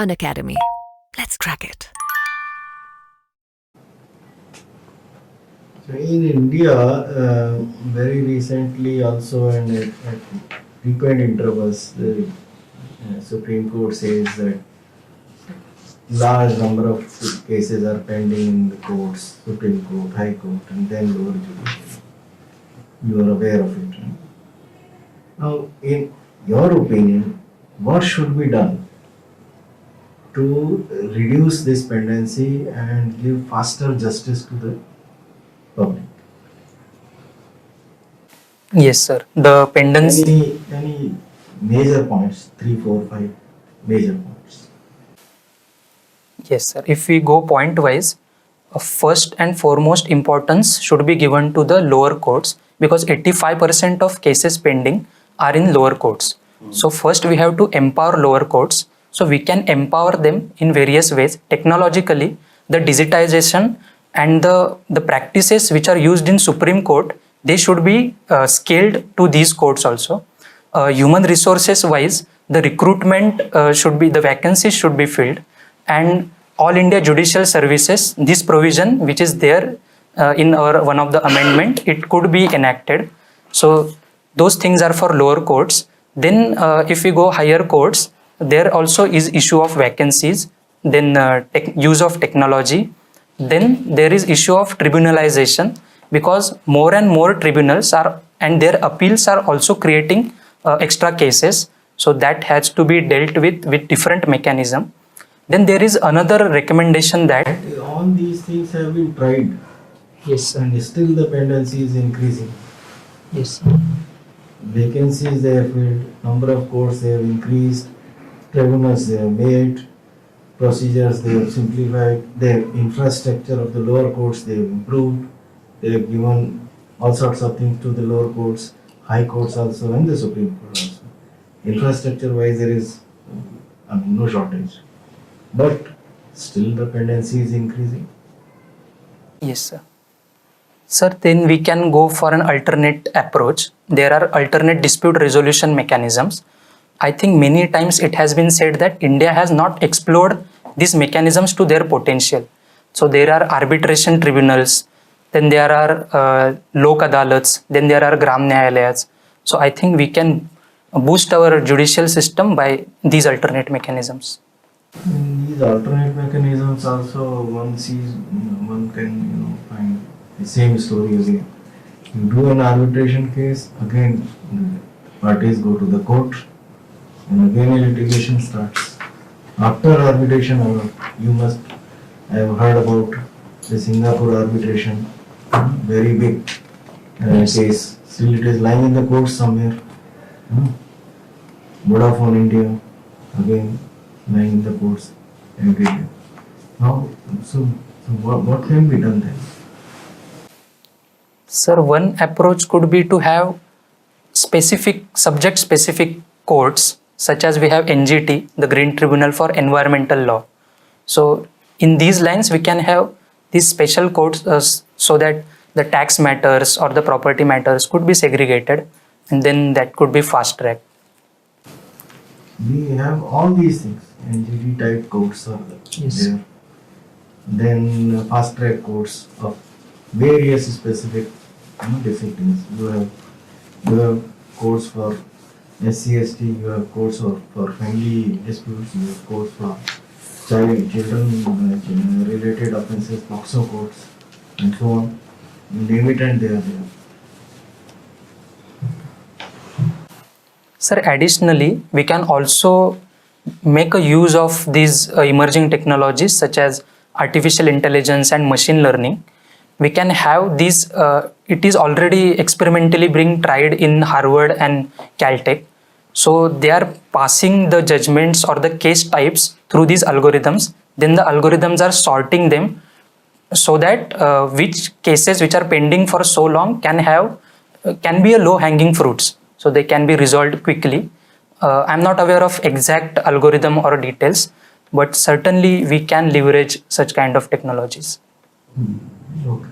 Unacademy. Let's crack it. So in India, very recently also and at frequent intervals, the Supreme Court says that large number of cases are pending in the courts, Supreme Court, High Court, and then lower judiciary. You are aware of it, right? Now, in your opinion, what should be done to reduce this pendency and give faster justice to the public? Yes, sir. The pendency. Any major points? 3, 4, 5 major points. Yes, sir. If we go point wise, first and foremost importance should be given to the lower courts because 85% of cases pending are in lower courts. So first we have to empower lower courts. So we can empower them in various ways. Technologically, the digitization and the practices which are used in Supreme Court, they should be scaled to these courts also. Human resources wise, the recruitment the vacancies should be filled, and All India Judicial Services, this provision which is there in our one of the amendment, it could be enacted. So those things are for lower courts. Then if we go higher courts, there also is issue of vacancies, then use of technology, then there is issue of tribunalization, because more and more tribunals are and their appeals are also creating extra cases, so that has to be dealt with different mechanism. Then there is another recommendation that all these things have been tried. Yes, and still the pendency is increasing. yes, Vacancies they have filled, number of courts they have increased, tribunals they have made, procedures they have simplified, their infrastructure of the lower courts they have improved, they have given all sorts of things to the lower courts, high courts also, and the Supreme Court also. Infrastructure wise there is no shortage, but still the pendency is increasing. Yes, sir. Sir, then we can go for an alternate approach. There are alternate dispute resolution mechanisms. I think many times it has been said that India has not explored these mechanisms to their potential. So there are arbitration tribunals, then there are Lok Adalats, then there are Gram Nyayalayas. So I think we can boost our judicial system by these alternate mechanisms. In these alternate mechanisms also one can find the same story again. You do an arbitration case, again parties go to the court, and again a litigation starts. After arbitration, you must have heard about the Singapore arbitration, very big case. Still it is lying in the courts somewhere. Vodafone India, again lying in the courts everywhere. Now, so what can be done then? Sir, one approach could be to have subject-specific courts, such as we have NGT, the Green Tribunal for Environmental Law. So in these lines, we can have these special courts so that the tax matters or the property matters could be segregated, and then that could be fast-tracked. We have all these things. NGT type courts are there. Then fast track courts of various specific disciplines. You have courts for SC/ST, you have courts for family disputes, you have courts for children related offences, POCSO courts, and so on. You name it and they are there. Sir, additionally, we can also make a use of these emerging technologies such as artificial intelligence and machine learning. We can have these, it is already experimentally being tried in Harvard and Caltech. So they are passing the judgments or the case types through these algorithms. Then the algorithms are sorting them so that which cases which are pending for so long can be a low hanging fruits. So they can be resolved quickly. I'm not aware of exact algorithm or details, but certainly we can leverage such kind of technologies. Okay.